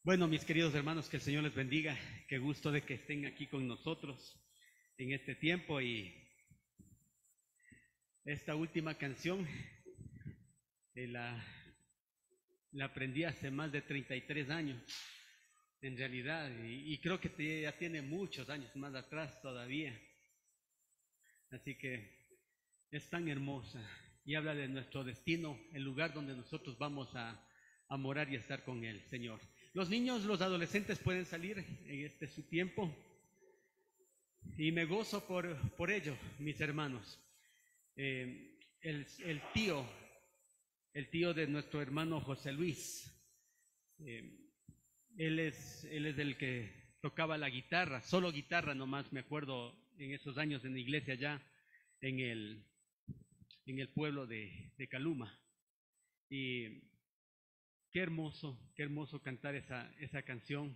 Bueno, mis queridos hermanos, que el Señor les bendiga. Qué gusto de que estén aquí con nosotros en este tiempo. Y esta última canción la aprendí hace más de 33 años, en realidad, y creo que ya tiene muchos años más atrás todavía. Así que es tan hermosa y habla de nuestro destino, el lugar donde nosotros vamos a morar y a estar con el Señor. Los niños, los adolescentes pueden salir en su tiempo y me gozo por ello, mis hermanos. El tío de nuestro hermano José Luis, él es el que tocaba la guitarra, solo guitarra nomás, me acuerdo en esos años en la iglesia allá en el pueblo de Caluma. Y qué hermoso cantar esa canción.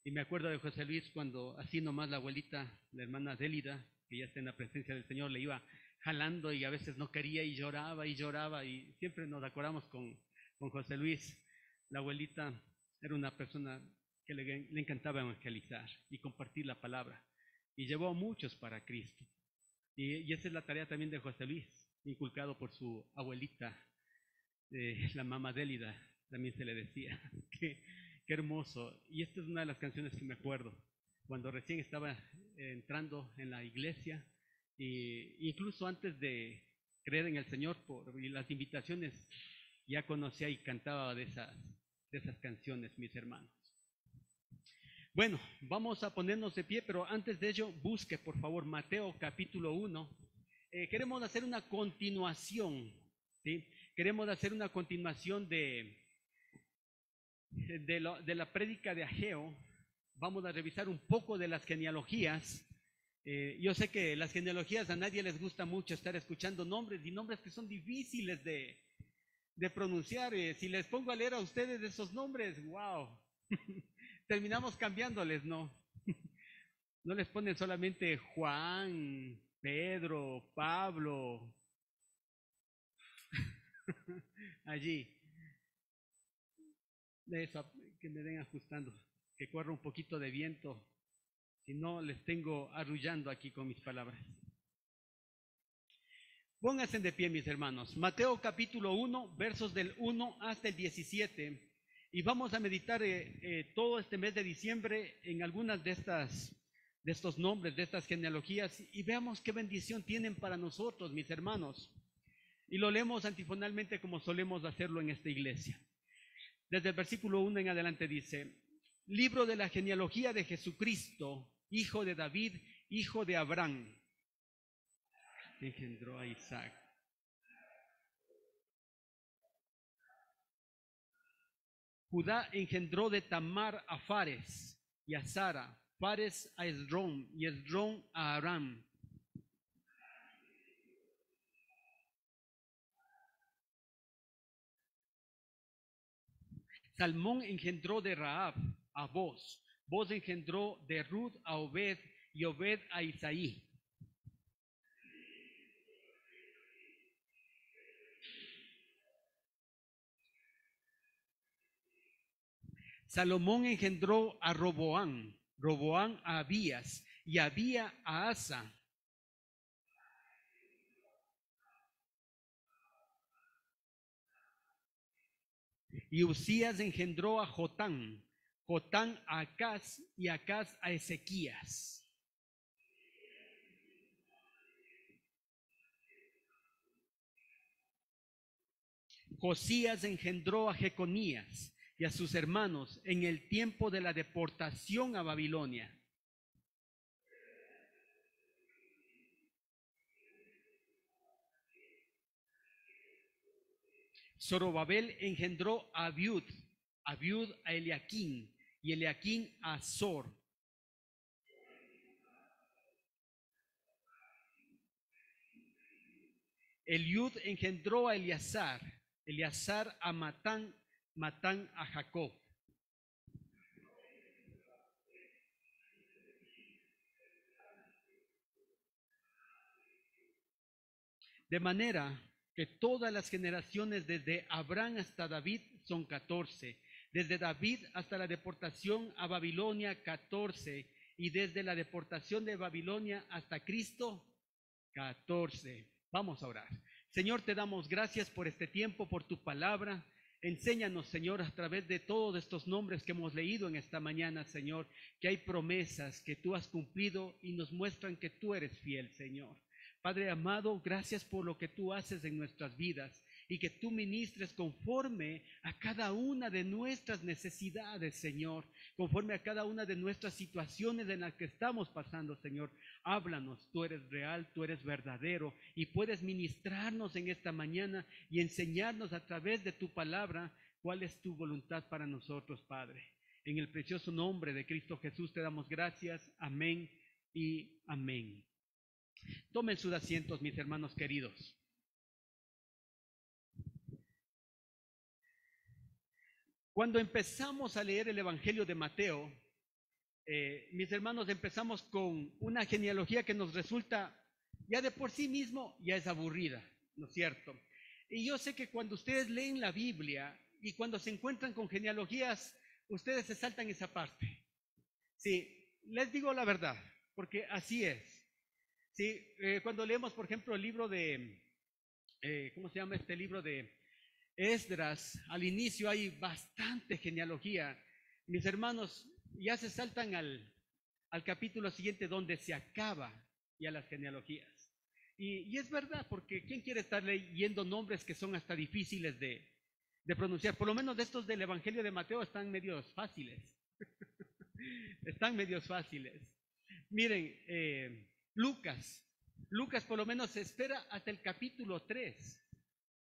Y me acuerdo de José Luis cuando así nomás la abuelita, la hermana Délida, que ya está en la presencia del Señor, le iba jalando y a veces no quería y lloraba y siempre nos acordamos con José Luis. La abuelita era una persona que le encantaba evangelizar y compartir la palabra y llevó a muchos para Cristo. Y esa es la tarea también de José Luis, inculcado por su abuelita, la mamá Délida, también se le decía. Qué hermoso. Y esta es una de las canciones que me acuerdo, cuando recién estaba entrando en la iglesia, e incluso antes de creer en el Señor por las invitaciones, ya conocía y cantaba de esas canciones, mis hermanos. Bueno, vamos a ponernos de pie, pero antes de ello, busque por favor Mateo capítulo 1. Queremos hacer una continuación, ¿sí? Queremos hacer una continuación de la prédica de Ageo. Vamos a revisar un poco de las genealogías. Yo sé que las genealogías a nadie les gusta mucho estar escuchando nombres que son difíciles de pronunciar. Si les pongo a leer a ustedes esos nombres, wow, terminamos cambiándoles, ¿no? No les ponen solamente Juan, Pedro, Pablo, allí. De eso, que me den ajustando, que corra un poquito de viento, si no les tengo arrullando aquí con mis palabras. Pónganse de pie, mis hermanos. Mateo capítulo 1, versos del 1 hasta el 17. Y vamos a meditar todo este mes de diciembre en algunas de estos nombres, de estas genealogías, y veamos qué bendición tienen para nosotros, mis hermanos. Y lo leemos antifonalmente como solemos hacerlo en esta iglesia. Desde el versículo 1 en adelante dice: libro de la genealogía de Jesucristo, hijo de David, hijo de Abraham. Engendró a Isaac. Judá engendró de Tamar a Fares y a Sara, Fares a Esrón y Esrón a Aram. Salmón engendró de Rahab a Boz, Boz engendró de Ruth a Obed y Obed a Isaí. Salomón engendró a Roboán, Roboán a Abías y Abía a Asa. Y Usías engendró a Jotán, Jotán a Acaz y Acaz a Ezequías. Josías engendró a Jeconías y a sus hermanos en el tiempo de la deportación a Babilonia. Zorobabel engendró a Abiud, Abiud a Eliaquín y Eliaquín a Azor. Eliud engendró a Eleazar, Eleazar a Matán, Matán a Jacob. De manera que todas las generaciones desde Abraham hasta David son 14, Desde David hasta la deportación a Babilonia, 14. Y desde la deportación de Babilonia hasta Cristo, 14. Vamos a orar. Señor, te damos gracias por este tiempo, por tu palabra. Enséñanos, Señor, a través de todos estos nombres que hemos leído en esta mañana, Señor, que hay promesas que tú has cumplido y nos muestran que tú eres fiel, Señor. Padre amado, gracias por lo que tú haces en nuestras vidas y que tú ministres conforme a cada una de nuestras necesidades, Señor, conforme a cada una de nuestras situaciones en las que estamos pasando, Señor. Háblanos, tú eres real, tú eres verdadero y puedes ministrarnos en esta mañana y enseñarnos a través de tu palabra cuál es tu voluntad para nosotros, Padre. En el precioso nombre de Cristo Jesús te damos gracias. Amén y amén. Tomen sus asientos, mis hermanos queridos. Cuando empezamos a leer el Evangelio de Mateo, mis hermanos, empezamos con una genealogía que nos resulta ya de por sí mismo ya es aburrida, ¿no es cierto? Y yo sé que cuando ustedes leen la Biblia y cuando se encuentran con genealogías, ustedes se saltan esa parte. Sí, les digo la verdad, porque así es. Sí, cuando leemos, por ejemplo, el libro de, ¿cómo se llama este libro de Esdras? Al inicio hay bastante genealogía. Mis hermanos ya se saltan al capítulo siguiente donde se acaba ya las genealogías. Y es verdad, porque ¿quién quiere estar leyendo nombres que son hasta difíciles de pronunciar? Por lo menos de estos del Evangelio de Mateo están medios fáciles. Están medios fáciles. Miren, Lucas por lo menos se espera hasta el capítulo 3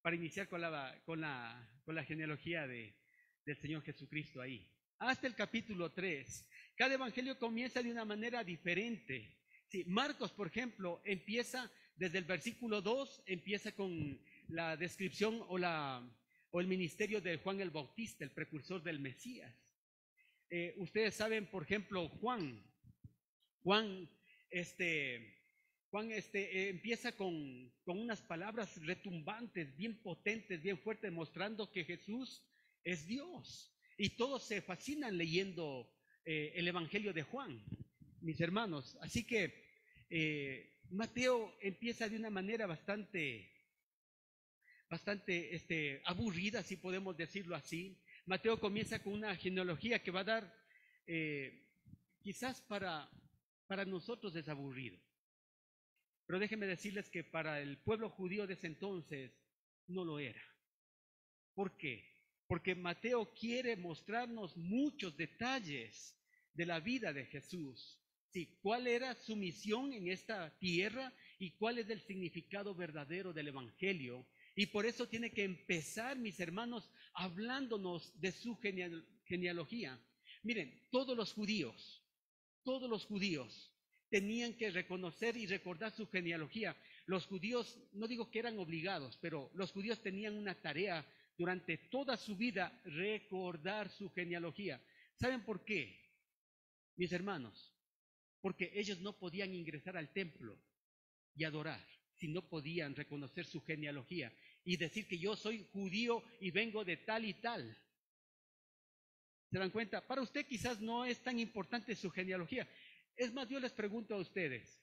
para iniciar con la genealogía del Señor Jesucristo ahí. Hasta el capítulo 3. Cada evangelio comienza de una manera diferente. Sí, Marcos, por ejemplo, empieza desde el versículo 2, empieza con la descripción o el ministerio de Juan el Bautista, el precursor del Mesías. Ustedes saben, por ejemplo, Juan empieza con unas palabras retumbantes, bien potentes, bien fuertes, mostrando que Jesús es Dios. Y todos se fascinan leyendo el Evangelio de Juan, mis hermanos. Así que Mateo empieza de una manera bastante aburrida, si podemos decirlo así. Mateo comienza con una genealogía que va a dar, quizás para nosotros es aburrido. Pero déjenme decirles que para el pueblo judío de ese entonces no lo era. ¿Por qué? Porque Mateo quiere mostrarnos muchos detalles de la vida de Jesús. Sí, cuál era su misión en esta tierra y cuál es el significado verdadero del Evangelio. Y por eso tiene que empezar, mis hermanos, hablándonos de su genealogía. Miren, todos los judíos tenían que reconocer y recordar su genealogía. Los judíos, no digo que eran obligados, pero los judíos tenían una tarea durante toda su vida, recordar su genealogía. ¿Saben por qué, mis hermanos? Porque ellos no podían ingresar al templo y adorar si no podían reconocer su genealogía y decir que yo soy judío y vengo de tal y tal. ¿Se dan cuenta? Para usted quizás no es tan importante su genealogía. Es más, yo les pregunto a ustedes,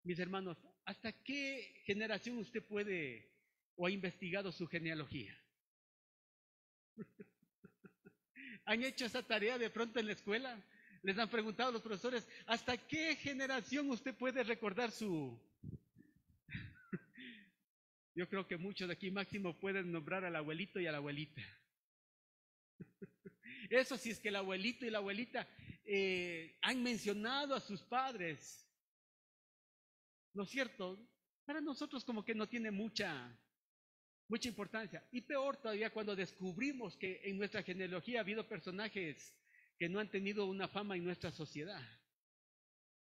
mis hermanos, ¿hasta qué generación usted puede o ha investigado su genealogía? ¿Han hecho esa tarea de pronto en la escuela? ¿Les han preguntado a los profesores, ¿hasta qué generación usted puede recordar su...? Yo creo que muchos de aquí máximo pueden nombrar al abuelito y a la abuelita. Eso si es que el abuelito y la abuelita han mencionado a sus padres. ¿No es cierto? Para nosotros como que no tiene mucha importancia. Y peor todavía cuando descubrimos que en nuestra genealogía ha habido personajes que no han tenido una fama en nuestra sociedad.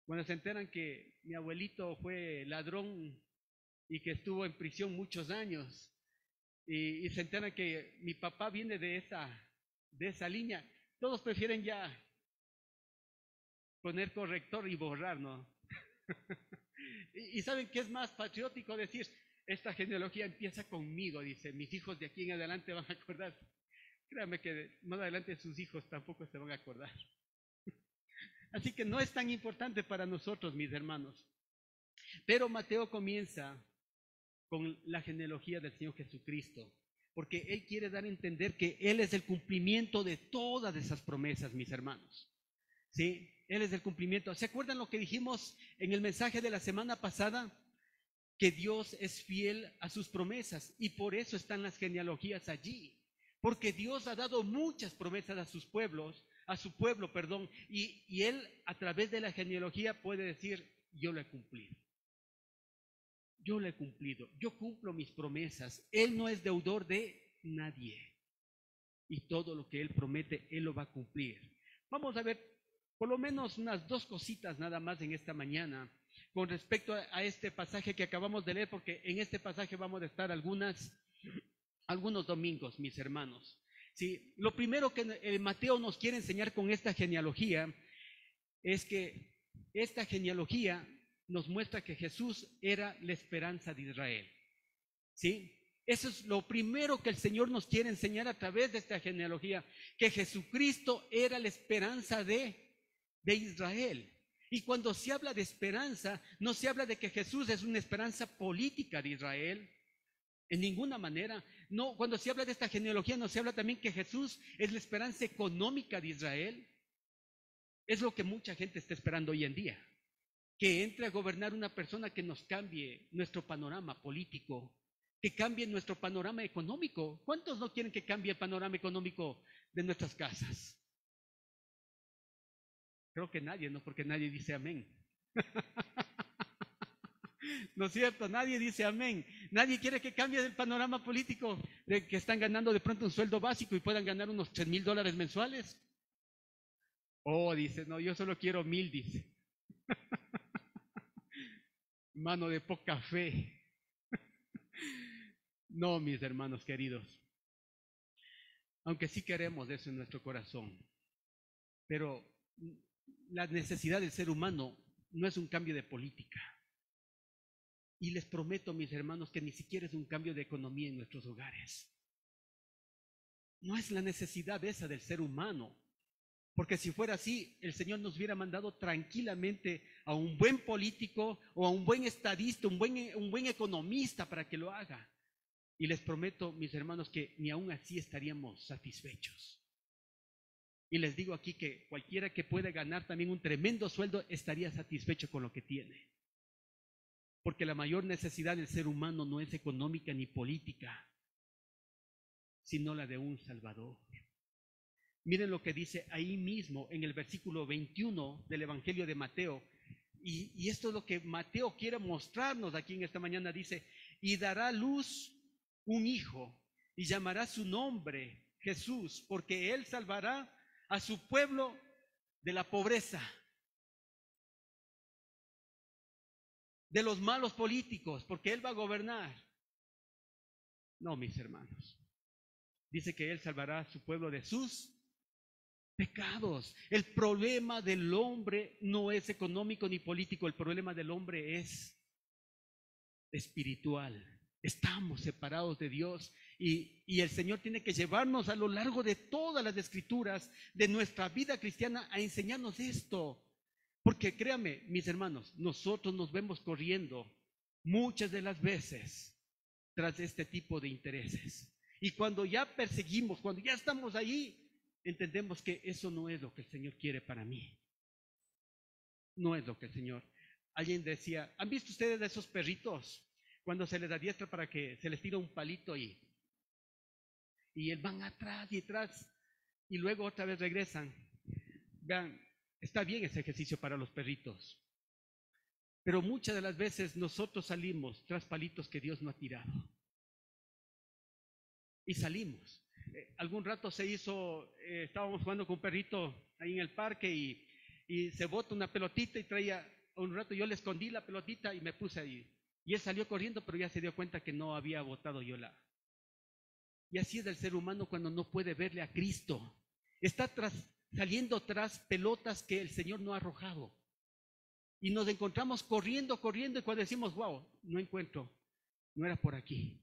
Cuando se enteran que mi abuelito fue ladrón y que estuvo en prisión muchos años, y se enteran que mi papá viene de esa línea, todos prefieren ya poner corrector y borrar, ¿no? Y ¿saben qué es más patriótico decir? Esta genealogía empieza conmigo, dice, mis hijos de aquí en adelante van a acordar. créame que más adelante sus hijos tampoco se van a acordar. Así que no es tan importante para nosotros, mis hermanos. Pero Mateo comienza con la genealogía del Señor Jesucristo, porque Él quiere dar a entender que Él es el cumplimiento de todas esas promesas, mis hermanos. ¿Sí? Él es el cumplimiento. ¿Se acuerdan lo que dijimos en el mensaje de la semana pasada? Que Dios es fiel a sus promesas y por eso están las genealogías allí. Porque Dios ha dado muchas promesas a sus pueblos, a su pueblo, perdón, y Él a través de la genealogía puede decir, yo lo he cumplido. Yo lo he cumplido, yo cumplo mis promesas. Él no es deudor de nadie. Y todo lo que Él promete, Él lo va a cumplir. Vamos a ver por lo menos unas dos cositas nada más en esta mañana con respecto a este pasaje que acabamos de leer, porque en este pasaje vamos a estar algunos domingos, mis hermanos. Sí, lo primero que Mateo nos quiere enseñar con esta genealogía es que esta genealogía nos muestra que Jesús era la esperanza de Israel. ¿Sí? Eso es lo primero que el Señor nos quiere enseñar a través de esta genealogía, que Jesucristo era la esperanza de Israel. Y cuando se habla de esperanza, no se habla de que Jesús es una esperanza política de Israel, en ninguna manera. No, cuando se habla de esta genealogía, no se habla también que Jesús es la esperanza económica de Israel. Es lo que mucha gente está esperando hoy en día, que entre a gobernar una persona que nos cambie nuestro panorama político, que cambie nuestro panorama económico. ¿Cuántos no quieren que cambie el panorama económico de nuestras casas? Creo que nadie, ¿no? Porque nadie dice amén. ¿No es cierto? Nadie dice amén. Nadie quiere que cambie el panorama político, de que están ganando de pronto un sueldo básico y puedan ganar unos $3,000 mensuales. Oh, dice, no, yo solo quiero 1,000, dice. Mano de poca fe. No, mis hermanos queridos. Aunque sí queremos eso en nuestro corazón. Pero la necesidad del ser humano no es un cambio de política. Y les prometo, mis hermanos, que ni siquiera es un cambio de economía en nuestros hogares. No es la necesidad esa del ser humano. Porque si fuera así, el Señor nos hubiera mandado tranquilamente a un buen político o a un buen estadista, un buen economista para que lo haga. Y les prometo, mis hermanos, que ni aún así estaríamos satisfechos. Y les digo aquí que cualquiera que pueda ganar también un tremendo sueldo estaría satisfecho con lo que tiene. Porque la mayor necesidad del ser humano no es económica ni política, sino la de un Salvador. Miren lo que dice ahí mismo en el versículo 21 del Evangelio de Mateo. Y esto es lo que Mateo quiere mostrarnos aquí en esta mañana. Dice, y dará a luz un hijo y llamará su nombre Jesús, porque él salvará a su pueblo de la pobreza, de los malos políticos, porque él va a gobernar. No, mis hermanos. Dice que él salvará a su pueblo de sus pecados. El problema del hombre no es económico ni político, el problema del hombre es espiritual. Estamos separados de Dios y el Señor tiene que llevarnos a lo largo de todas las escrituras de nuestra vida cristiana a enseñarnos esto. Porque créanme, mis hermanos, nosotros nos vemos corriendo muchas de las veces tras este tipo de intereses. Y cuando ya perseguimos, cuando ya estamos ahí, entendemos que eso no es lo que el Señor quiere para mí. No es lo que el Señor. Alguien decía, ¿han visto ustedes de esos perritos cuando se les adiestra para que se les tira un palito y van atrás y atrás y luego otra vez regresan? Vean, está bien ese ejercicio para los perritos, pero muchas de las veces nosotros salimos tras palitos que Dios no ha tirado. Y salimos. Algún rato se hizo, estábamos jugando con un perrito ahí en el parque y se bota una pelotita y traía, un rato yo le escondí la pelotita y me puse ahí. Y él salió corriendo, pero ya se dio cuenta que no había botado yo la. Y así es el ser humano cuando no puede verle a Cristo. Está saliendo tras pelotas que el Señor no ha arrojado. Y nos encontramos corriendo y cuando decimos, wow, no encuentro, no era por aquí.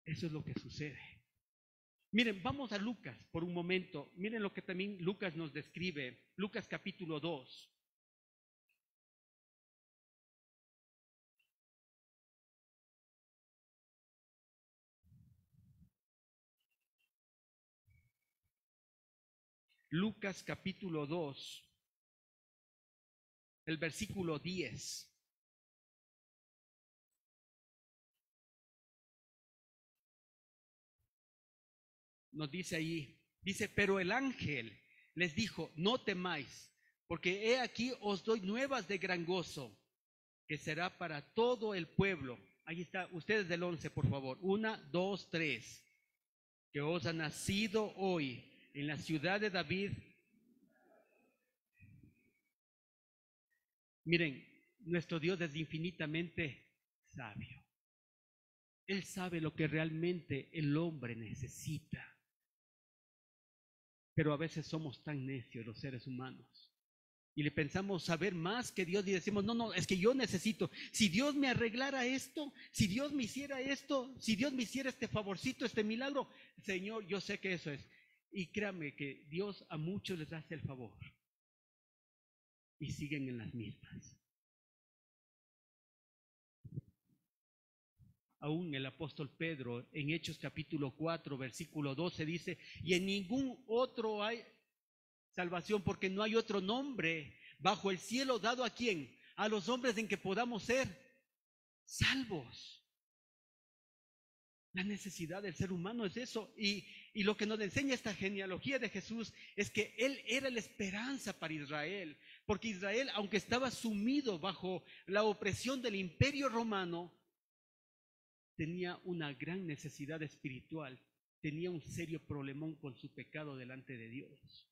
Eso es lo que sucede. Miren, vamos a Lucas por un momento. Miren lo que también Lucas nos describe. Lucas capítulo 2. Lucas capítulo 2, el versículo 10. Nos dice ahí, dice, pero el ángel les dijo, no temáis, porque he aquí os doy nuevas de gran gozo, que será para todo el pueblo. Ahí está, ustedes del 11, por favor. 1, 2, 3. Que os ha nacido hoy en la ciudad de David. Miren, nuestro Dios es infinitamente sabio. Él sabe lo que realmente el hombre necesita. Pero a veces somos tan necios los seres humanos y le pensamos saber más que Dios y decimos, no, es que yo necesito, si Dios me arreglara esto, si Dios me hiciera esto, si Dios me hiciera este favorcito, este milagro, Señor, yo sé que eso es. Y créame que Dios a muchos les hace el favor y siguen en las mismas. Aún el apóstol Pedro en Hechos capítulo 4, versículo 12 dice, y en ningún otro hay salvación, porque no hay otro nombre bajo el cielo dado a quién, a los hombres en que podamos ser salvos. La necesidad del ser humano es eso, y lo que nos enseña esta genealogía de Jesús es que Él era la esperanza para Israel, porque Israel, aunque estaba sumido bajo la opresión del imperio romano, tenía una gran necesidad espiritual, tenía un serio problemón con su pecado delante de Dios.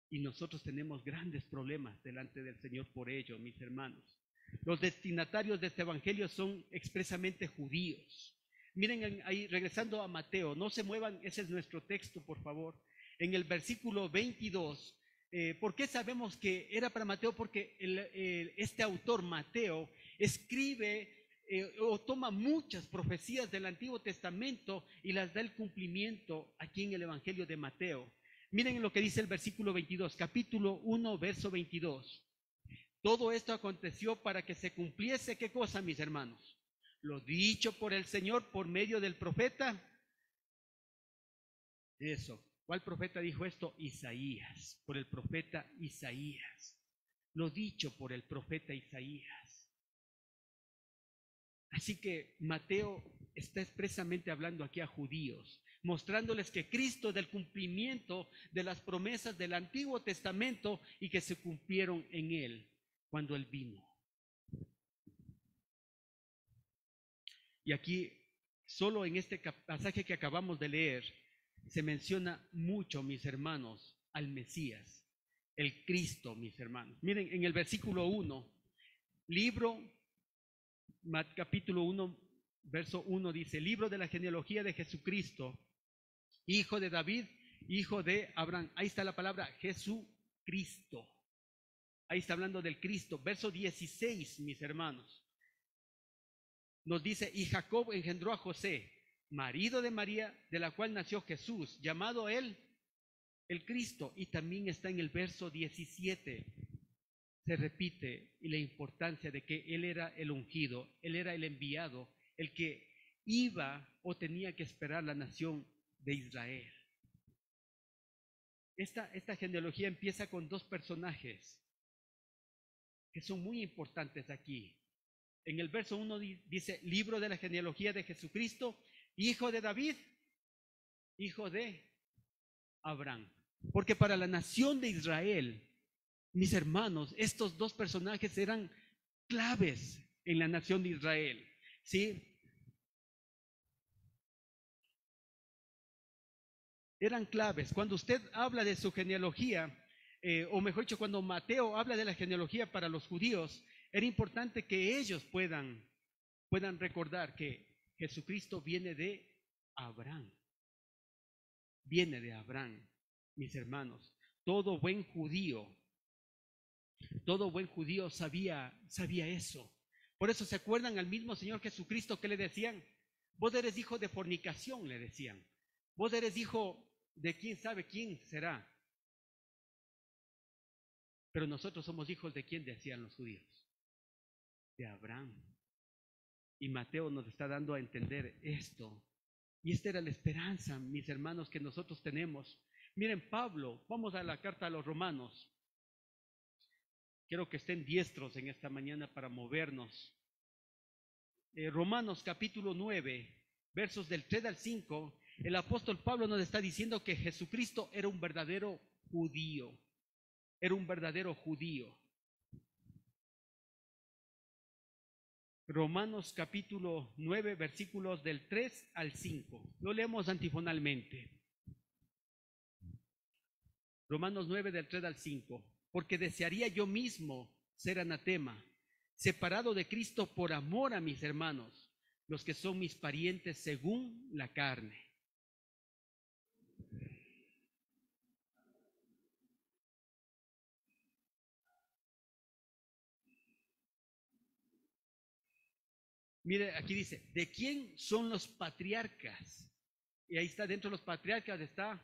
Y nosotros tenemos grandes problemas delante del Señor por ello, mis hermanos. Los destinatarios de este evangelio son expresamente judíos. Miren ahí, regresando a Mateo, no se muevan, ese es nuestro texto, por favor. En el versículo 22, ¿por qué sabemos que era para Mateo? Porque este autor, Mateo, escribe o toma muchas profecías del Antiguo Testamento y las da el cumplimiento aquí en el evangelio de Mateo. Miren lo que dice el versículo 22, capítulo 1, verso 22. Todo esto aconteció para que se cumpliese, ¿qué cosa, mis hermanos? Lo dicho por el Señor por medio del profeta. Eso. ¿Cuál profeta dijo esto? Isaías, por el profeta Isaías. Lo dicho por el profeta Isaías. Así que Mateo está expresamente hablando aquí a judíos, mostrándoles que Cristo es el cumplimiento de las promesas del Antiguo Testamento y que se cumplieron en Él cuando Él vino. Y aquí, solo en este pasaje que acabamos de leer, se menciona mucho, mis hermanos, al Mesías, el Cristo, mis hermanos. Miren, en el versículo 1, capítulo 1, verso 1 dice, libro de la genealogía de Jesucristo, hijo de David, hijo de Abraham. Ahí está la palabra Jesucristo. Ahí está hablando del Cristo. Verso 16, mis hermanos. Nos dice, y Jacob engendró a José, marido de María, de la cual nació Jesús, llamado él el Cristo. Y también está en el verso 17. Se repite y la importancia de que él era el ungido, él era el enviado, el que iba o tenía que esperar la nación de Israel. Esta genealogía empieza con dos personajes que son muy importantes aquí. En el verso 1 dice, libro de la genealogía de Jesucristo, hijo de David, hijo de Abraham. Porque para la nación de Israel, mis hermanos, estos dos personajes eran claves en la nación de Israel, ¿sí? Eran claves. Cuando usted habla de su genealogía, o mejor dicho, cuando Mateo habla de la genealogía para los judíos, era importante que ellos puedan recordar que Jesucristo viene de Abraham. Viene de Abraham, mis hermanos. Todo buen judío sabía eso. Por eso se acuerdan al mismo Señor Jesucristo que le decían, vos eres hijo de fornicación, le decían. Vos eres hijo de quién sabe quién será. Pero nosotros somos hijos de quién, decían los judíos. De Abraham. Y Mateo nos está dando a entender esto. Y esta era la esperanza, mis hermanos, que nosotros tenemos. Miren, Pablo, vamos a la carta a los Romanos. Quiero que estén diestros en esta mañana para movernos. Romanos capítulo 9, versos del 3 al 5, el apóstol Pablo nos está diciendo que Jesucristo era un verdadero judío. Era un verdadero judío. Romanos capítulo 9, versículos del 3 al 5. Lo leemos antifonalmente. Romanos 9, del 3 al 5. Porque desearía yo mismo ser anatema, separado de Cristo por amor a mis hermanos, los que son mis parientes según la carne. Mire, aquí dice, ¿de quién son los patriarcas? Y ahí está, dentro de los patriarcas está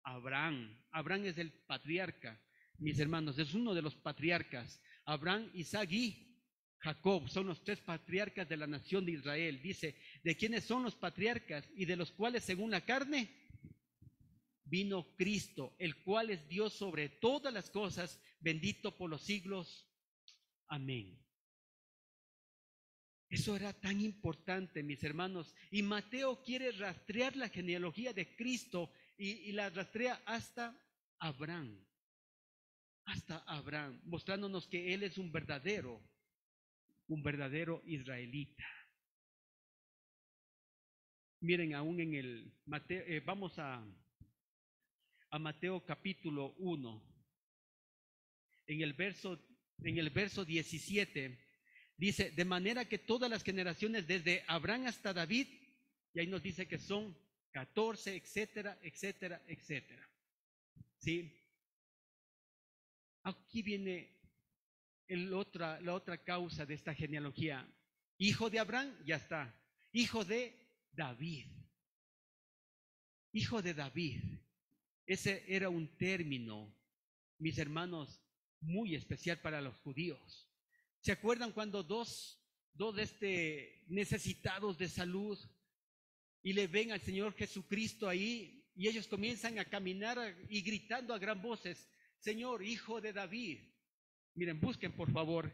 Abraham. Abraham es el patriarca, mis hermanos, es uno de los patriarcas. Abraham, Isaac y Jacob son los tres patriarcas de la nación de Israel. Dice, ¿de quiénes son los patriarcas? Y de los cuales, según la carne, vino Cristo, el cual es Dios sobre todas las cosas, bendito por los siglos. Amén. Eso era tan importante, mis hermanos. Y Mateo quiere rastrear la genealogía de Cristo y la rastrea hasta Abraham. Hasta Abraham, mostrándonos que él es un verdadero israelita. Miren, aún en el Mateo, vamos a Mateo capítulo 1. En el verso 17. Dice, de manera que todas las generaciones desde Abraham hasta David, y ahí nos dice que son 14, etcétera, etcétera, etcétera. ¿Sí? Aquí viene la otra causa de esta genealogía. Hijo de Abraham, ya está. Hijo de David. Hijo de David. Ese era un término, mis hermanos, muy especial para los judíos. ¿Se acuerdan cuando dos necesitados de salud y le ven al Señor Jesucristo ahí y ellos comienzan a caminar y gritando a gran voces, Señor, Hijo de David? Miren, busquen por favor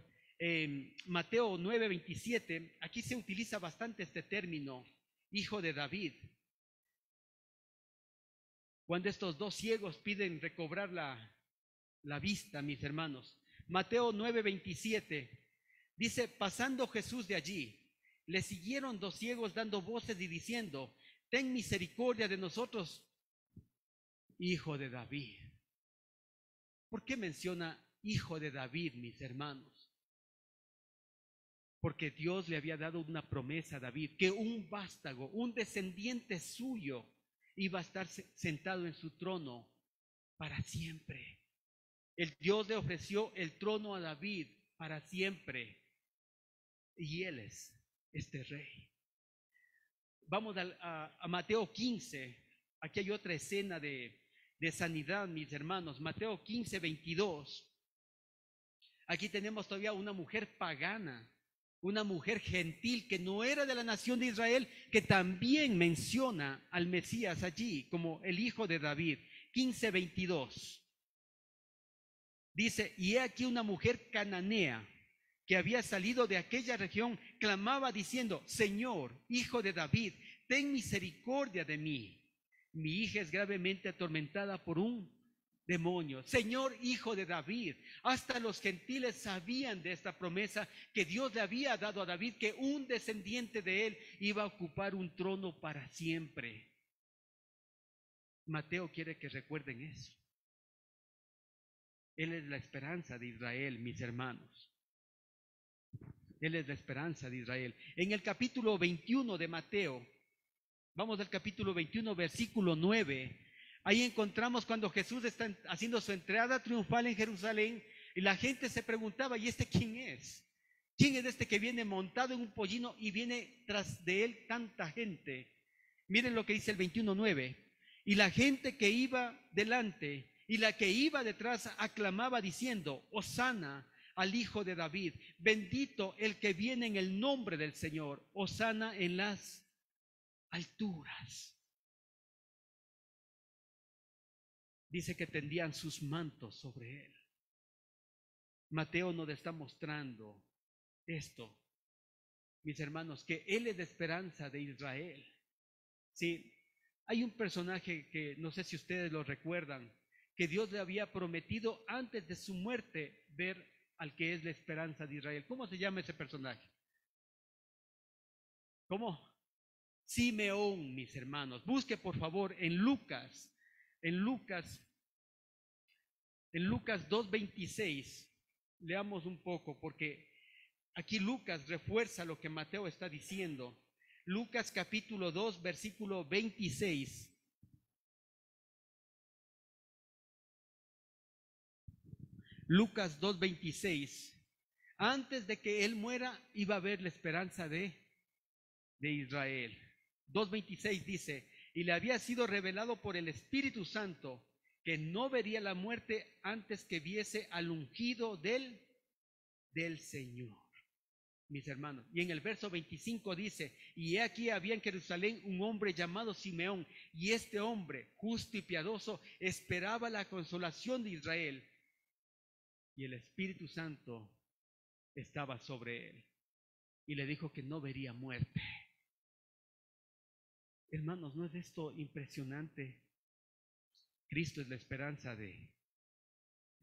Mateo 9:27, aquí se utiliza bastante este término, Hijo de David. Cuando estos dos ciegos piden recobrar la vista, mis hermanos. Mateo 9:27 dice, pasando Jesús de allí, le siguieron dos ciegos dando voces y diciendo, ten misericordia de nosotros, Hijo de David. ¿Por qué menciona Hijo de David, mis hermanos? Porque Dios le había dado una promesa a David, que un vástago, un descendiente suyo, iba a estar sentado en su trono para siempre. El Dios le ofreció el trono a David para siempre. Y él es este rey. Vamos a Mateo 15. Aquí hay otra escena de sanidad, mis hermanos. Mateo 15:22. Aquí tenemos todavía una mujer pagana, una mujer gentil que no era de la nación de Israel, que también menciona al Mesías allí como el hijo de David. 15:22. Dice, y he aquí una mujer cananea que había salido de aquella región, clamaba diciendo, Señor, Hijo de David, ten misericordia de mí. Mi hija es gravemente atormentada por un demonio. Señor, Hijo de David. Hasta los gentiles sabían de esta promesa que Dios le había dado a David, que un descendiente de él iba a ocupar un trono para siempre. Mateo quiere que recuerden eso. Él es la esperanza de Israel, mis hermanos. Él es la esperanza de Israel. En el capítulo 21 de Mateo, vamos al capítulo 21, versículo 9. Ahí encontramos cuando Jesús está haciendo su entrada triunfal en Jerusalén y la gente se preguntaba, ¿y este quién es? ¿Quién es este que viene montado en un pollino y viene tras de él tanta gente? Miren lo que dice el 21:9. Y la gente que iba delante y la que iba detrás aclamaba diciendo: Hosana al Hijo de David, bendito el que viene en el nombre del Señor, hosana en las alturas. Dice que tendían sus mantos sobre él. Mateo nos está mostrando esto, mis hermanos, que él es la esperanza de Israel. Sí, hay un personaje que no sé si ustedes lo recuerdan, que Dios le había prometido antes de su muerte ver al que es la esperanza de Israel. ¿Cómo se llama ese personaje? ¿Cómo? Simeón, mis hermanos. Busque por favor en Lucas 2:26. Leamos un poco, porque aquí Lucas refuerza lo que Mateo está diciendo. Lucas capítulo 2, versículo 26. Lucas 2:26. Antes de que él muera, iba a ver la esperanza de Israel. 2:26 dice: y le había sido revelado por el Espíritu Santo que no vería la muerte antes que viese al ungido del Señor. Mis hermanos, y en el verso 25 dice: y he aquí había en Jerusalén un hombre llamado Simeón, y este hombre, justo y piadoso, esperaba la consolación de Israel, y el Espíritu Santo estaba sobre él, y le dijo que no vería muerte. Hermanos, ¿no es esto impresionante? Cristo es la esperanza de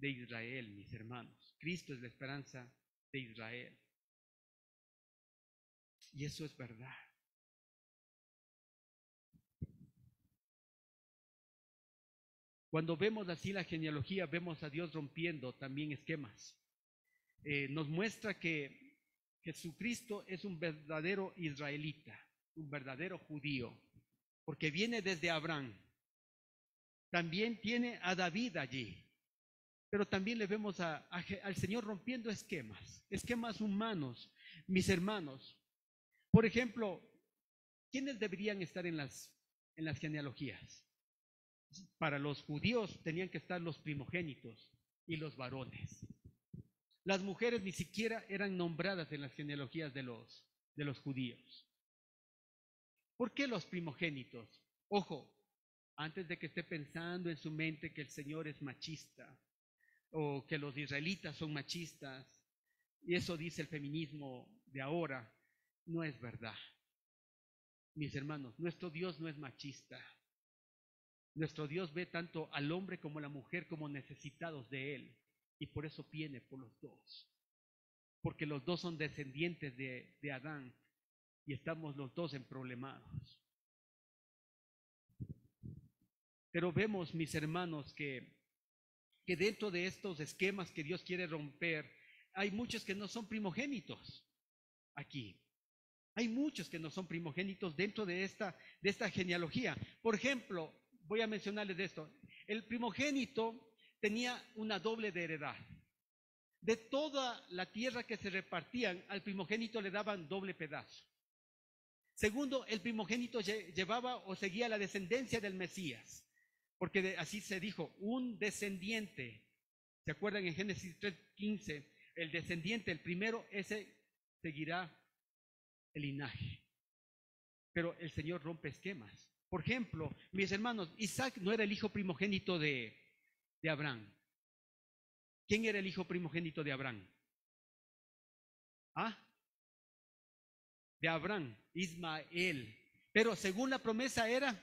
Israel, mis hermanos. Cristo es la esperanza de Israel. Y eso es verdad. Cuando vemos así la genealogía, vemos a Dios rompiendo también esquemas. Nos muestra que Jesucristo es un verdadero israelita, un verdadero judío, porque viene desde Abraham. También tiene a David allí, pero también le vemos al Señor rompiendo esquemas humanos, mis hermanos. Por ejemplo, ¿quiénes deberían estar en las genealogías? Para los judíos tenían que estar los primogénitos y los varones. Las mujeres ni siquiera eran nombradas en las genealogías de los judíos. ¿Por qué los primogénitos? Ojo, antes de que esté pensando en su mente que el Señor es machista o que los israelitas son machistas, y eso dice el feminismo de ahora, no es verdad. Mis hermanos, nuestro Dios no es machista. Nuestro Dios ve tanto al hombre como a la mujer como necesitados de Él, y por eso viene por los dos, porque los dos son descendientes de Adán y estamos los dos emproblemados. Pero vemos, mis hermanos, que dentro de estos esquemas que Dios quiere romper, hay muchos que no son primogénitos aquí. Hay muchos que no son primogénitos dentro de esta genealogía. Por ejemplo, voy a mencionarles esto. El primogénito tenía una doble de heredad. De toda la tierra que se repartían, al primogénito le daban doble pedazo. Segundo, el primogénito llevaba o seguía la descendencia del Mesías, porque así se dijo, un descendiente. ¿Se acuerdan en Génesis 3:15? El descendiente, el primero, ese seguirá el linaje. Pero el Señor rompe esquemas. Por ejemplo, mis hermanos, Isaac no era el hijo primogénito de Abraham. ¿Quién era el hijo primogénito de Abraham? ¿Ah? De Abraham, Ismael. Pero según la promesa era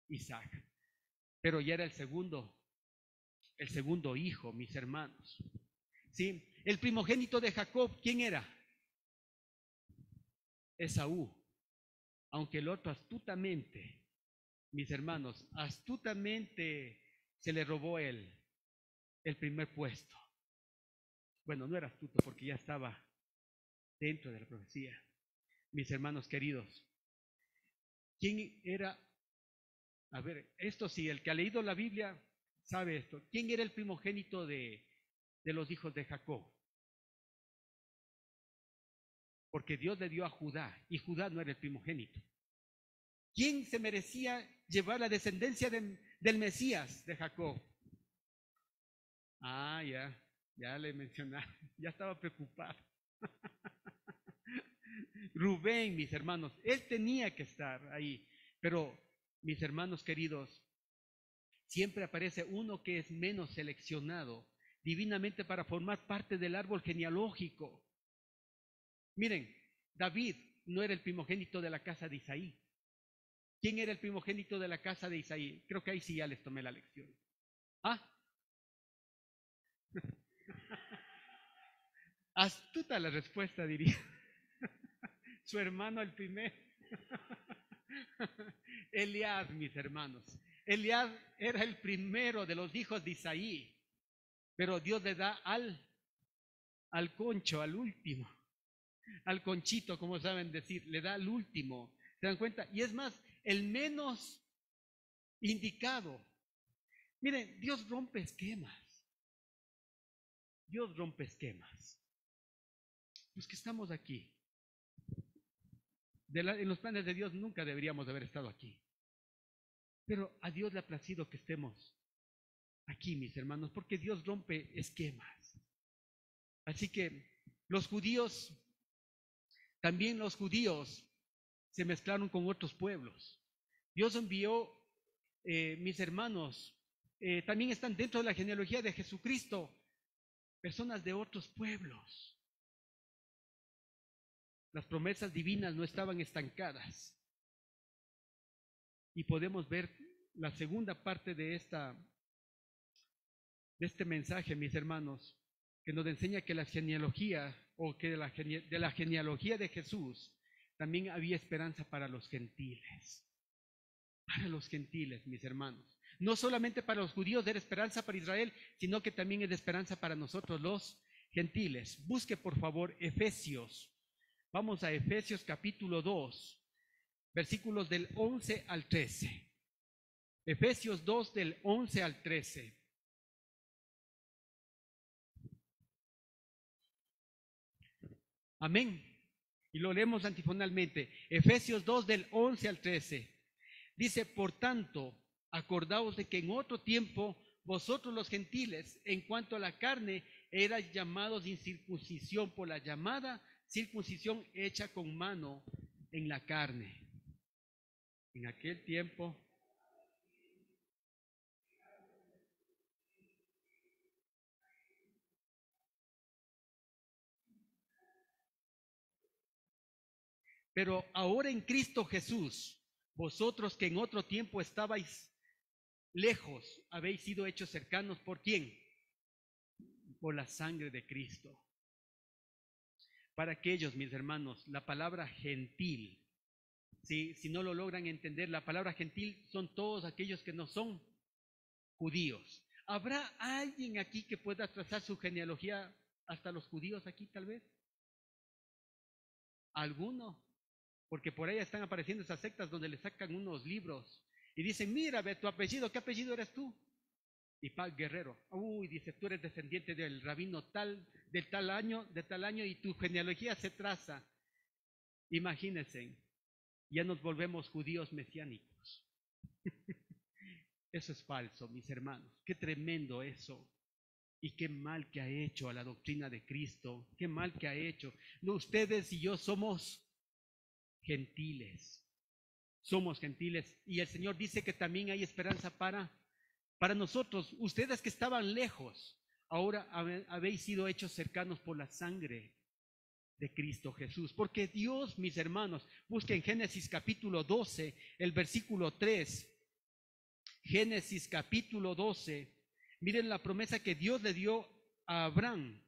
Isaac. Pero ya era el segundo hijo, mis hermanos. ¿Sí? El primogénito de Jacob, ¿quién era? Esaú. Aunque el otro astutamente, mis hermanos, astutamente se le robó el primer puesto. Bueno, no era astuto porque ya estaba dentro de la profecía. Mis hermanos queridos, ¿quién era? A ver, esto sí, el que ha leído la Biblia sabe esto. ¿Quién era el primogénito de los hijos de Jacob? Porque Dios le dio a Judá y Judá no era el primogénito. ¿Quién se merecía llevar la descendencia del Mesías de Jacob? Ah, ya le mencioné, ya estaba preocupado. Rubén, mis hermanos, él tenía que estar ahí, pero mis hermanos queridos, siempre aparece uno que es menos seleccionado divinamente para formar parte del árbol genealógico. Miren, David no era el primogénito de la casa de Isaí. ¿Quién era el primogénito de la casa de Isaí? Creo que ahí sí ya les tomé la lección. ¿Ah? Astuta la respuesta, diría. Su hermano el primero. Eliab, mis hermanos. Eliab era el primero de los hijos de Isaí, pero Dios le da al concho, al último, al conchito, como saben decir, le da al último. ¿Se dan cuenta? Y es más, el menos indicado. Miren, Dios rompe esquemas. Dios rompe esquemas. Los que estamos aquí, en los planes de Dios nunca deberíamos haber estado aquí. Pero a Dios le ha placido que estemos aquí, mis hermanos, porque Dios rompe esquemas. Así que los judíos, también los judíos se mezclaron con otros pueblos. Dios envió, mis hermanos, también están dentro de la genealogía de Jesucristo, personas de otros pueblos. Las promesas divinas no estaban estancadas. Y podemos ver la segunda parte de este mensaje, mis hermanos, que nos enseña que la genealogía, o que de la genealogía de Jesús, también había esperanza para los gentiles. Para los gentiles, mis hermanos. No solamente para los judíos era esperanza para Israel, sino que también es de esperanza para nosotros los gentiles. Busque por favor Efesios. Vamos a Efesios capítulo 2, versículos del 11 al 13. Efesios 2 del 11 al 13. Amén. Y lo leemos antifonalmente. Efesios 2 del 11 al 13. Dice, por tanto, acordaos de que en otro tiempo vosotros los gentiles, en cuanto a la carne, erais llamados incircuncisión por la llamada circuncisión hecha con mano en la carne. En aquel tiempo, pero ahora en Cristo Jesús, vosotros que en otro tiempo estabais lejos, habéis sido hechos cercanos. ¿Por quién? Por la sangre de Cristo. Para aquellos, mis hermanos, la palabra gentil, si no lo logran entender, la palabra gentil son todos aquellos que no son judíos. ¿Habrá alguien aquí que pueda trazar su genealogía hasta los judíos aquí tal vez? ¿Alguno? Porque por ahí están apareciendo esas sectas donde le sacan unos libros y dicen, mira, ve tu apellido, ¿qué apellido eres tú? Y Paz Guerrero, uy, dice, tú eres descendiente del rabino tal, de tal año, y tu genealogía se traza. Imagínense, ya nos volvemos judíos mesiánicos. Eso es falso, mis hermanos. Qué tremendo eso. Y qué mal que ha hecho a la doctrina de Cristo. Qué mal que ha hecho. No, ustedes y yo somos gentiles. Somos gentiles. Y el Señor dice que también hay esperanza para nosotros. Ustedes que estaban lejos, ahora habéis sido hechos cercanos por la sangre de Cristo Jesús. Porque Dios, mis hermanos, busquen Génesis capítulo 12, el versículo 3. Génesis capítulo 12. Miren la promesa que Dios le dio a Abraham.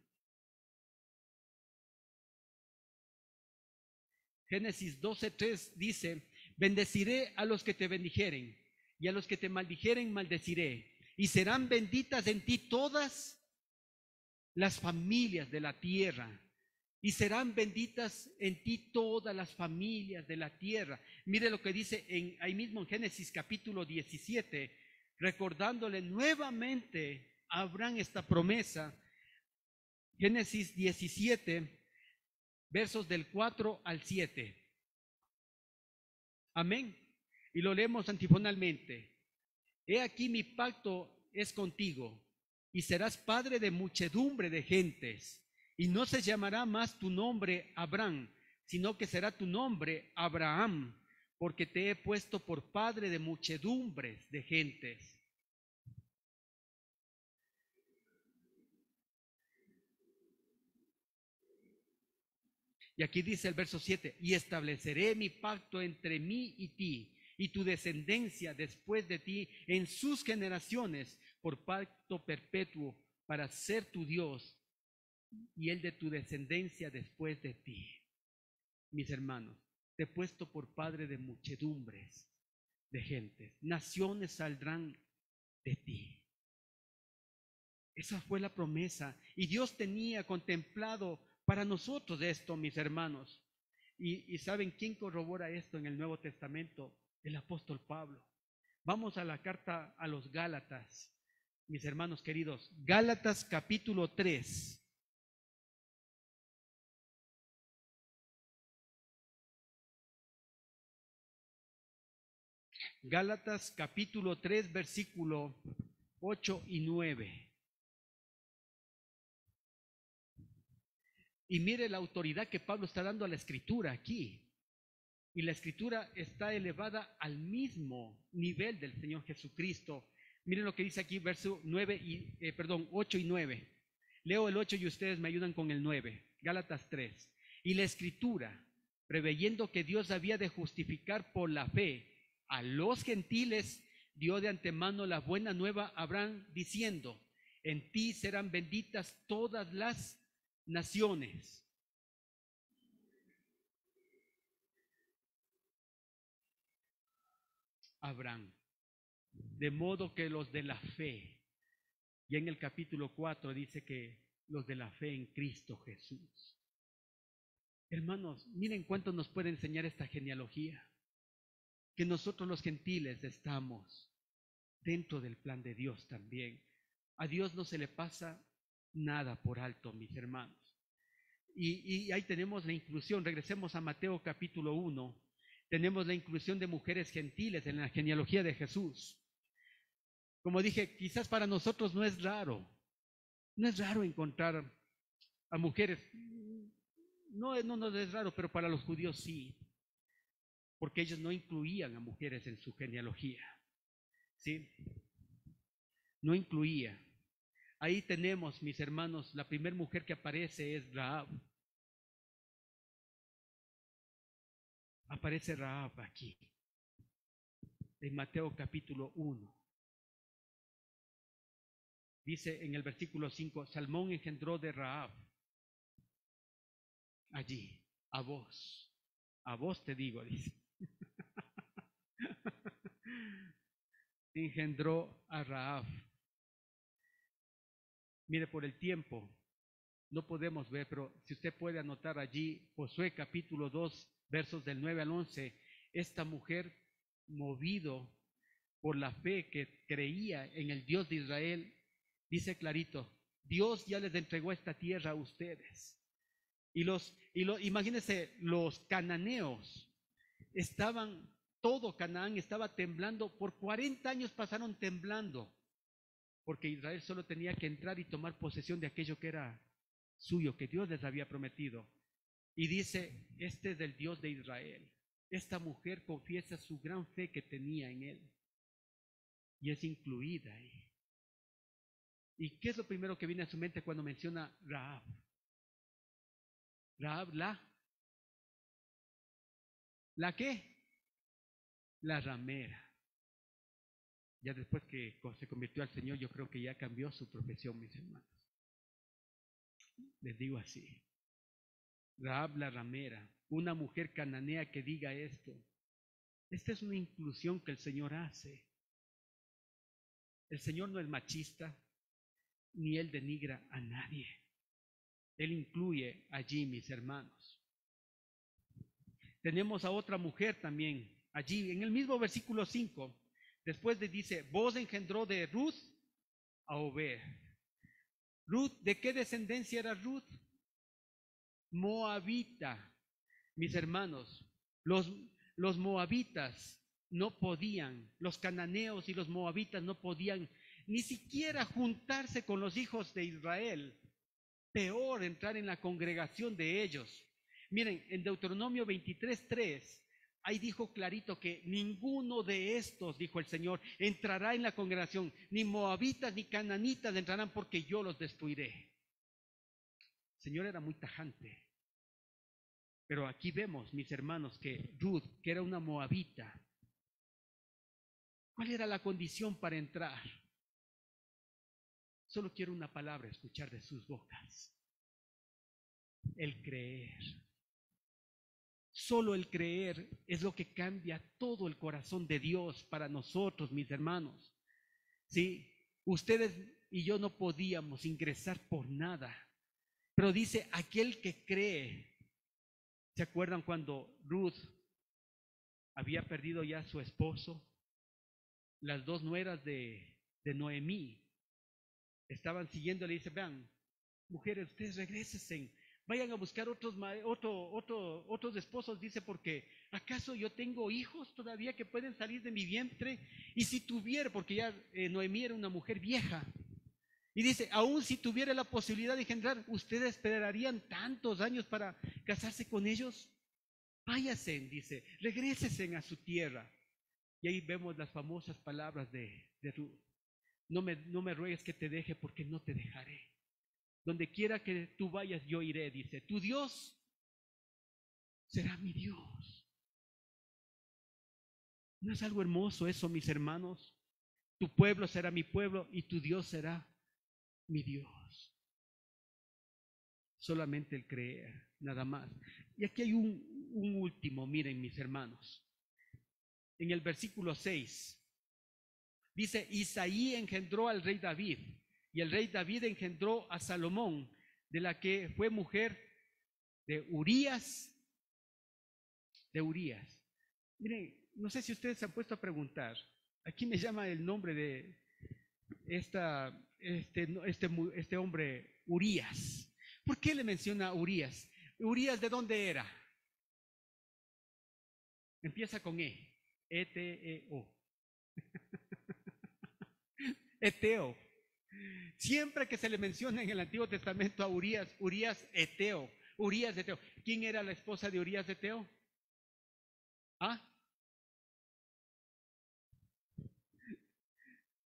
Génesis 12:3 dice, bendeciré a los que te bendijeren y a los que te maldijeren maldeciré. Y serán benditas en ti todas las familias de la tierra. Y serán benditas en ti todas las familias de la tierra. Mire lo que dice ahí mismo en Génesis capítulo 17, recordándole nuevamente a Abraham esta promesa. Génesis 17, versos del 4 al 7. Amén. Y lo leemos antifonalmente. He aquí mi pacto es contigo, y serás padre de muchedumbre de gentes, y no se llamará más tu nombre Abraham, sino que será tu nombre Abraham, porque te he puesto por padre de muchedumbres de gentes. Y aquí dice el verso 7, y estableceré mi pacto entre mí y ti, y tu descendencia después de ti en sus generaciones, por pacto perpetuo, para ser tu Dios, y el de tu descendencia después de ti. Mis hermanos, te he puesto por padre de muchedumbres de gentes. Naciones saldrán de ti. Esa fue la promesa. Y Dios tenía contemplado para nosotros esto, mis hermanos. Y ¿saben quién corrobora esto en el Nuevo Testamento? El apóstol Pablo. Vamos a la carta a los Gálatas, mis hermanos queridos. Gálatas capítulo 3. Gálatas capítulo 3, versículo 8 y 9. Y mire la autoridad que Pablo está dando a la escritura aquí. Y la escritura está elevada al mismo nivel del Señor Jesucristo. Miren lo que dice aquí, verso 8 y 9. Leo el 8 y ustedes me ayudan con el 9. Gálatas 3. Y la escritura, preveyendo que Dios había de justificar por la fe a los gentiles, dio de antemano la buena nueva a Abraham, diciendo, en ti serán benditas todas las naciones. Abraham. De modo que los de la fe, y en el capítulo 4 dice que los de la fe en Cristo Jesús. Hermanos, miren cuánto nos puede enseñar esta genealogía, que nosotros los gentiles estamos dentro del plan de Dios también. A Dios no se le pasa nada por alto, mis hermanos. Y ahí tenemos la inclusión. Regresemos a Mateo capítulo 1. Tenemos la inclusión de mujeres gentiles en la genealogía de Jesús. Como dije, quizás para nosotros no es raro encontrar a mujeres. No nos es raro, pero para los judíos sí, porque ellos no incluían a mujeres en su genealogía. ¿Sí? No incluía. Ahí tenemos, mis hermanos, la primera mujer que aparece es Rahab. Aparece Rahab aquí, en Mateo capítulo 1. Dice en el versículo 5, Salmón engendró de Rahab. Allí, a vos te digo, dice. Engendró a Rahab. Mire, por el tiempo, no podemos ver, pero si usted puede anotar allí, Josué capítulo 2, versos del 9 al 11, esta mujer, movido por la fe que creía en el Dios de Israel, dice clarito, Dios ya les entregó esta tierra a ustedes. Imagínense, los cananeos todo Canaán estaba temblando, por 40 años pasaron temblando, porque Israel solo tenía que entrar y tomar posesión de aquello que era suyo, que Dios les había prometido. Y dice, este es del Dios de Israel. Esta mujer confiesa su gran fe que tenía en él y es incluida ahí. ¿Y qué es lo primero que viene a su mente cuando menciona Rahab? Rahab, ¿la qué? La ramera. Ya después que se convirtió al Señor, yo creo que ya cambió su profesión, mis hermanos. Les digo así. Rahab la ramera, una mujer cananea que diga esto. Esta es una inclusión que el Señor hace. El Señor no es machista, ni Él denigra a nadie. Él incluye allí, mis hermanos. Tenemos a otra mujer también, allí, en el mismo versículo 5. Después dice, vos engendró de Ruth a Obed. Ruth, ¿de qué descendencia era Ruth? Moabita. Mis hermanos, los moabitas no podían, los cananeos y los moabitas no podían ni siquiera juntarse con los hijos de Israel, peor entrar en la congregación de ellos. Miren, en Deuteronomio 23:3, ahí dijo clarito que ninguno de estos, dijo el Señor, entrará en la congregación, ni moabitas ni cananitas entrarán porque yo los destruiré. El Señor era muy tajante. Pero aquí vemos, mis hermanos, que Ruth, que era una moabita, ¿cuál era la condición para entrar? Solo quiero una palabra escuchar de sus bocas: el creer. Solo el creer es lo que cambia todo el corazón de Dios para nosotros, mis hermanos. Sí, ustedes y yo no podíamos ingresar por nada, pero dice aquel que cree. ¿Se acuerdan cuando Ruth había perdido ya a su esposo? Las dos nueras de Noemí estaban siguiéndole y dice: vean, mujeres, ustedes regrésense, vayan a buscar otros esposos, dice, porque ¿acaso yo tengo hijos todavía que pueden salir de mi vientre? Y si tuviera, porque ya Noemí era una mujer vieja, y dice, aún si tuviera la posibilidad de engendrar, ¿ustedes esperarían tantos años para casarse con ellos? Váyanse, dice, regrésense a su tierra. Y ahí vemos las famosas palabras de Ruth: no me ruegues que te deje, porque no te dejaré. Donde quiera que tú vayas, yo iré, dice. Tu Dios será mi Dios. ¿No es algo hermoso eso, mis hermanos? Tu pueblo será mi pueblo y tu Dios será mi Dios. Solamente el creer, nada más. Y aquí hay un último, miren, mis hermanos. En el versículo 6 dice: Isaí engendró al rey David, y el rey David engendró a Salomón, de la que fue mujer de Urías. Miren, no sé si ustedes se han puesto a preguntar. Aquí me llama el nombre de este hombre, Urías. ¿Por qué le menciona Urías? ¿Urías de dónde era? Empieza con E. E-T-E-O. Eteo. Siempre que se le menciona en el Antiguo Testamento a Urías, Urías Eteo. Urías Eteo. ¿Quién era la esposa de Urías Eteo? ¿Ah?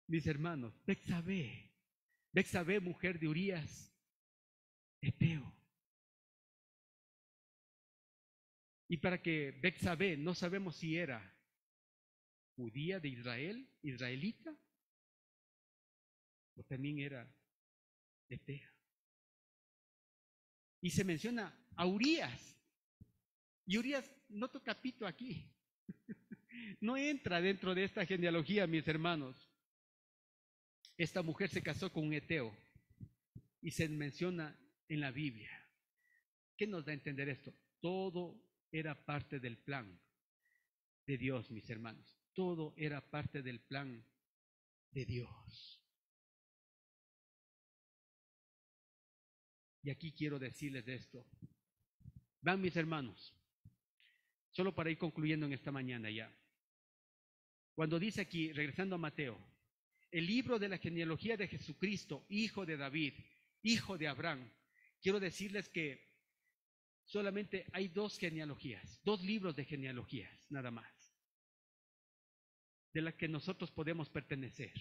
Mis hermanos, Betsabé. Betsabé, mujer de Urías Eteo. Y para que Betsabé, no sabemos si era judía de Israel, israelita, o también era etea. Y se menciona a Urías. Y Urías no toca pito aquí. No entra dentro de esta genealogía, mis hermanos. Esta mujer se casó con un eteo y se menciona en la Biblia. ¿Qué nos da a entender esto? Todo era parte del plan de Dios, mis hermanos. Todo era parte del plan de Dios. Y aquí quiero decirles de esto. Van, mis hermanos, solo para ir concluyendo en esta mañana ya. Cuando dice aquí, regresando a Mateo, el libro de la genealogía de Jesucristo, hijo de David, hijo de Abraham, quiero decirles que solamente hay dos genealogías, dos libros de genealogías, nada más, de las que nosotros podemos pertenecer.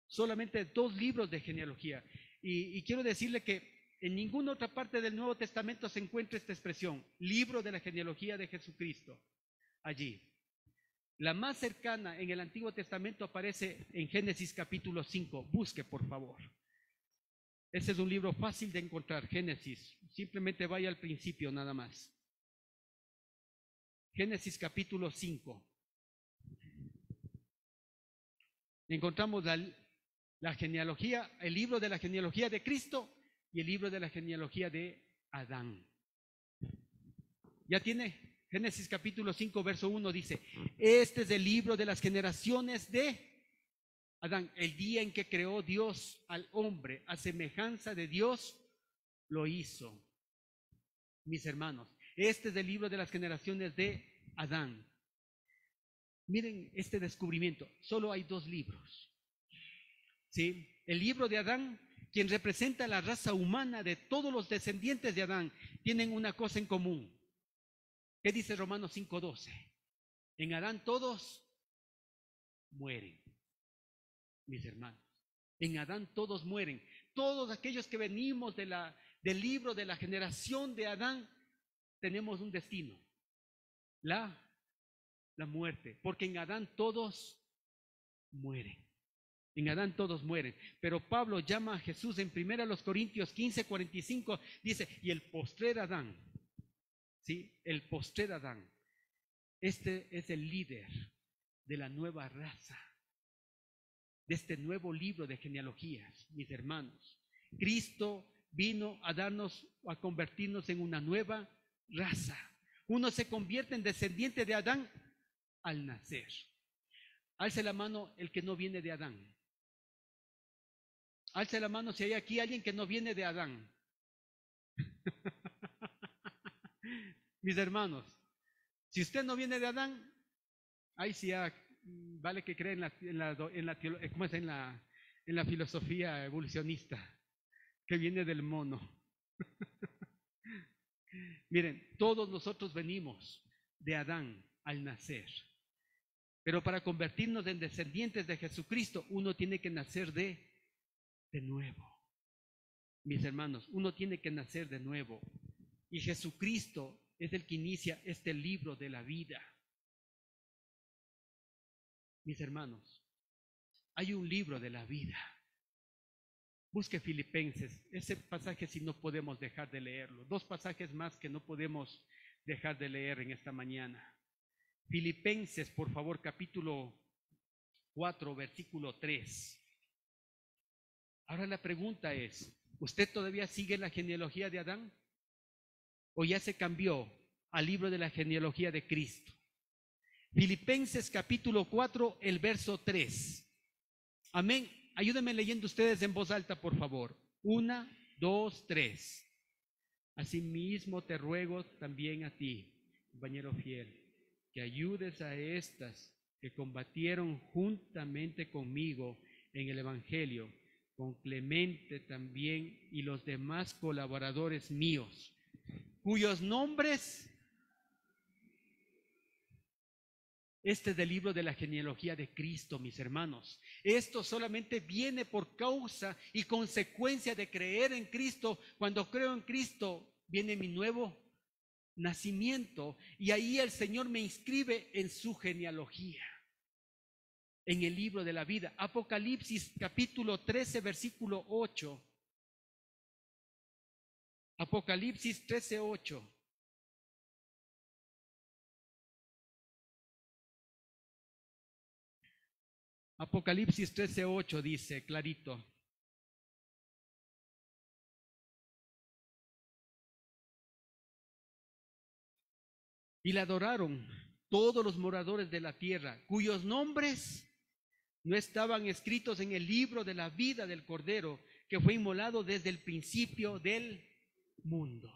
Solamente dos libros de genealogía. Y quiero decirle que en ninguna otra parte del Nuevo Testamento se encuentra esta expresión, libro de la genealogía de Jesucristo, allí. La más cercana en el Antiguo Testamento aparece en Génesis capítulo 5. Busque, por favor. Ese es un libro fácil de encontrar, Génesis. Simplemente vaya al principio nada más. Génesis capítulo 5. Encontramos la genealogía, el libro de la genealogía de Cristo y el libro de la genealogía de Adán. ¿Ya tiene? Génesis capítulo 5, verso 1 dice: este es el libro de las generaciones de Adán. El día en que creó Dios al hombre, a semejanza de Dios lo hizo. Mis hermanos, este es el libro de las generaciones de Adán. Miren este descubrimiento. Solo hay 2 libros. ¿Sí? El libro de Adán, quien representa la raza humana de todos los descendientes de Adán, tienen una cosa en común. ¿Qué dice Romanos 5:12? En Adán todos mueren, mis hermanos. En Adán todos mueren. Todos aquellos que venimos del libro de la generación de Adán, tenemos un destino, la muerte, porque en Adán todos mueren. En Adán todos mueren. Pero Pablo llama a Jesús en 1 Corintios 15:45, dice, y el postrer Adán, ¿sí? El postrer Adán, este es el líder de la nueva raza, de este nuevo libro de genealogías, mis hermanos. Cristo vino a convertirnos en una nueva raza. Uno se convierte en descendiente de Adán al nacer. Alce la mano el que no viene de Adán. Alce la mano si hay aquí alguien que no viene de Adán. Mis hermanos, si usted no viene de Adán, ahí sí vale que cree en la filosofía evolucionista, que viene del mono. Miren, todos nosotros venimos de Adán al nacer. Pero para convertirnos en descendientes de Jesucristo, uno tiene que nacer de nuevo. Mis hermanos, uno tiene que nacer de nuevo. Y Jesucristo es el que inicia este libro de la vida. Mis hermanos, hay un libro de la vida. Busque Filipenses, ese pasaje sí no podemos dejar de leerlo. 2 pasajes más que no podemos dejar de leer en esta mañana. Filipenses, por favor, capítulo 4, versículo 3. Ahora la pregunta es, ¿usted todavía sigue la genealogía de Adán? ¿O ya se cambió al libro de la genealogía de Cristo? Filipenses capítulo 4, el verso 3. Amén. Ayúdenme leyendo ustedes en voz alta, por favor. 1, 2, 3. Asimismo te ruego también a ti, compañero fiel, que ayudes a estas que combatieron juntamente conmigo en el Evangelio, con Clemente también y los demás colaboradores míos, cuyos nombres, este es del libro de la genealogía de Cristo, mis hermanos. Esto solamente viene por causa y consecuencia de creer en Cristo. Cuando creo en Cristo, viene mi nuevo nacimiento y ahí el Señor me inscribe en su genealogía, en el libro de la vida. Apocalipsis capítulo 13, versículo 8. Apocalipsis 13, 8. Apocalipsis 13, 8 dice clarito. Y la adoraron todos los moradores de la tierra, cuyos nombres no estaban escritos en el libro de la vida del Cordero, que fue inmolado desde el principio del mundo.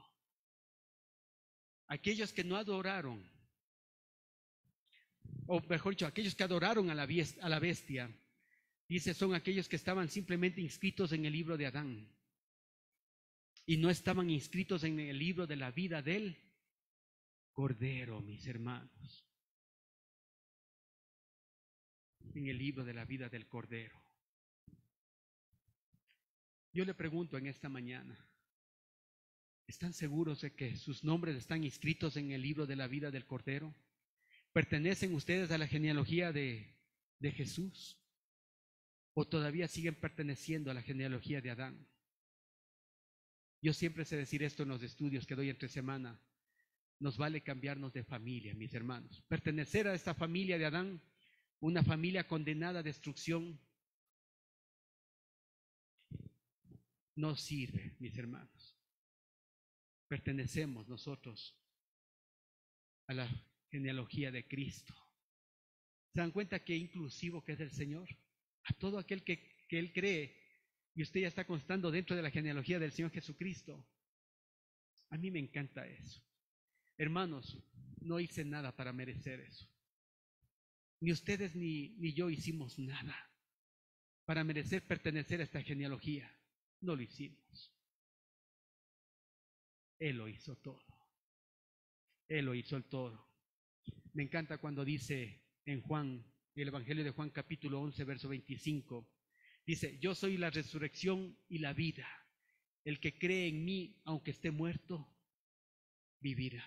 Aquellos que no adoraron, o mejor dicho, aquellos que adoraron a la bestia, dice, son aquellos que estaban simplemente inscritos en el libro de Adán y no estaban inscritos en el libro de la vida del Cordero, mis hermanos. En el libro de la vida del Cordero. Yo le pregunto en esta mañana, ¿están seguros de que sus nombres están inscritos en el libro de la vida del Cordero? ¿Pertenecen ustedes a la genealogía de Jesús? ¿O todavía siguen perteneciendo a la genealogía de Adán? Yo siempre sé decir esto en los estudios que doy entre semana. Nos vale cambiarnos de familia, mis hermanos. Pertenecer a esta familia de Adán, una familia condenada a destrucción, no sirve, mis hermanos. Pertenecemos nosotros a la genealogía de Cristo. ¿Se dan cuenta qué inclusivo que es el Señor? A todo aquel que Él cree, y usted ya está constando dentro de la genealogía del Señor Jesucristo. A mí me encanta eso. Hermanos, no hice nada para merecer eso. Ni ustedes ni yo hicimos nada para merecer pertenecer a esta genealogía. No lo hicimos. Él lo hizo todo. Él lo hizo el todo. Me encanta cuando dice en Juan, el Evangelio de Juan capítulo 11, verso 25, dice, yo soy la resurrección y la vida. El que cree en mí, aunque esté muerto, vivirá.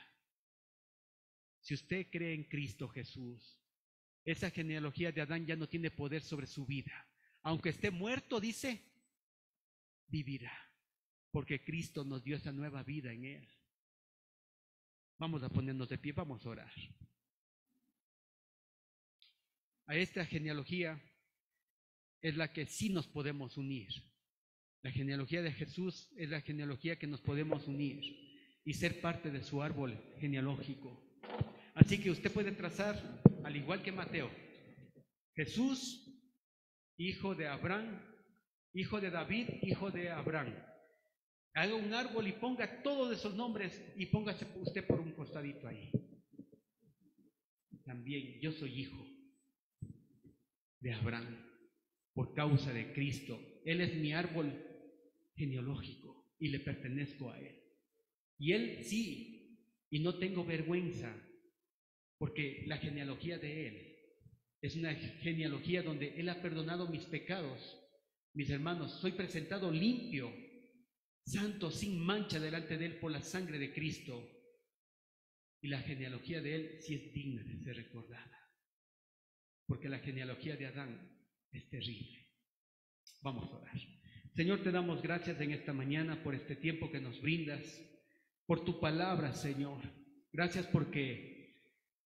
Si usted cree en Cristo Jesús, esa genealogía de Adán ya no tiene poder sobre su vida. Aunque esté muerto, dice, vivirá. Porque Cristo nos dio esa nueva vida en Él. Vamos a ponernos de pie, vamos a orar. A esta genealogía es la que sí nos podemos unir. La genealogía de Jesús es la genealogía que nos podemos unir y ser parte de su árbol genealógico. Así que usted puede trazar, al igual que Mateo, Jesús, hijo de Abraham, hijo de David, hijo de Abraham. Haga un árbol y ponga todos esos nombres y póngase usted por un costadito ahí. También yo soy hijo de Abraham por causa de Cristo. Él es mi árbol genealógico y le pertenezco a Él. Y Él sí, y no tengo vergüenza, porque la genealogía de Él es una genealogía donde Él ha perdonado mis pecados. Mis hermanos, soy presentado limpio, santo, sin mancha delante de Él por la sangre de Cristo. Y la genealogía de Él sí es digna de ser recordada, porque la genealogía de Adán es terrible. Vamos a orar. Señor, te damos gracias en esta mañana por este tiempo que nos brindas, por tu palabra, Señor. Gracias porque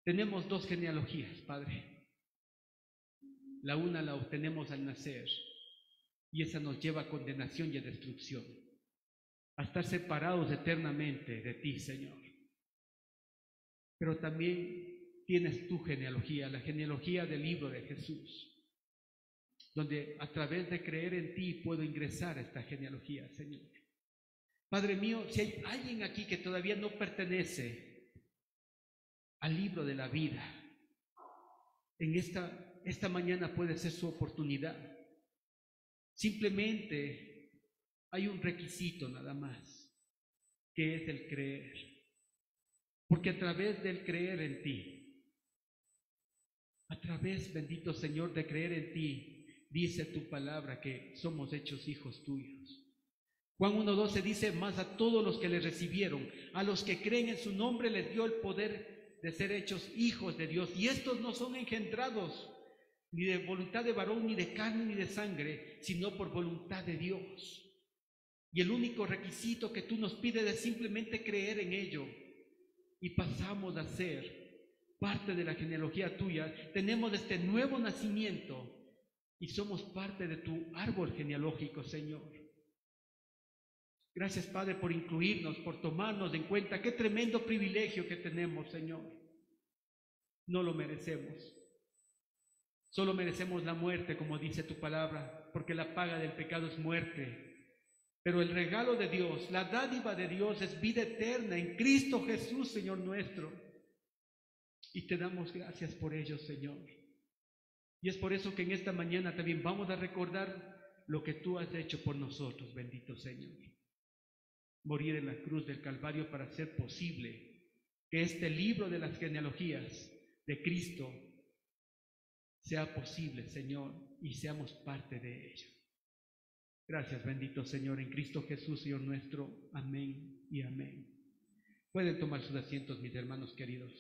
tenemos dos genealogías, Padre. La una la obtenemos al nacer y esa nos lleva a condenación y a destrucción, a estar separados eternamente de ti, Señor. Pero también tienes tu genealogía, la genealogía del libro de Jesús, donde a través de creer en ti puedo ingresar a esta genealogía, Señor. Padre mío, si hay alguien aquí que todavía no pertenece al libro de la vida, en esta mañana puede ser su oportunidad. Simplemente hay un requisito nada más, que es el creer. Porque a través del creer en ti, a través, bendito Señor, de creer en ti, dice tu palabra que somos hechos hijos tuyos. Juan 1:12 dice, mas a todos los que le recibieron, a los que creen en su nombre, les dio el poder de ser hechos hijos de Dios. Y estos no son engendrados ni de voluntad de varón, ni de carne, ni de sangre, sino por voluntad de Dios. Y el único requisito que tú nos pides es simplemente creer en ello. Y pasamos a ser parte de la genealogía tuya. Tenemos este nuevo nacimiento y somos parte de tu árbol genealógico, Señor. Gracias, Padre, por incluirnos, por tomarnos en cuenta. Qué tremendo privilegio que tenemos, Señor. No lo merecemos. Solo merecemos la muerte, como dice tu palabra, porque la paga del pecado es muerte. Pero el regalo de Dios, la dádiva de Dios es vida eterna en Cristo Jesús, Señor nuestro. Y te damos gracias por ello, Señor. Y es por eso que en esta mañana también vamos a recordar lo que tú has hecho por nosotros, bendito Señor. Morir en la cruz del Calvario para hacer posible que este libro de las genealogías de Cristo sea posible, Señor, y seamos parte de ello. Gracias, bendito Señor, en Cristo Jesús, Señor nuestro. Amén y amén. Pueden tomar sus asientos, mis hermanos queridos.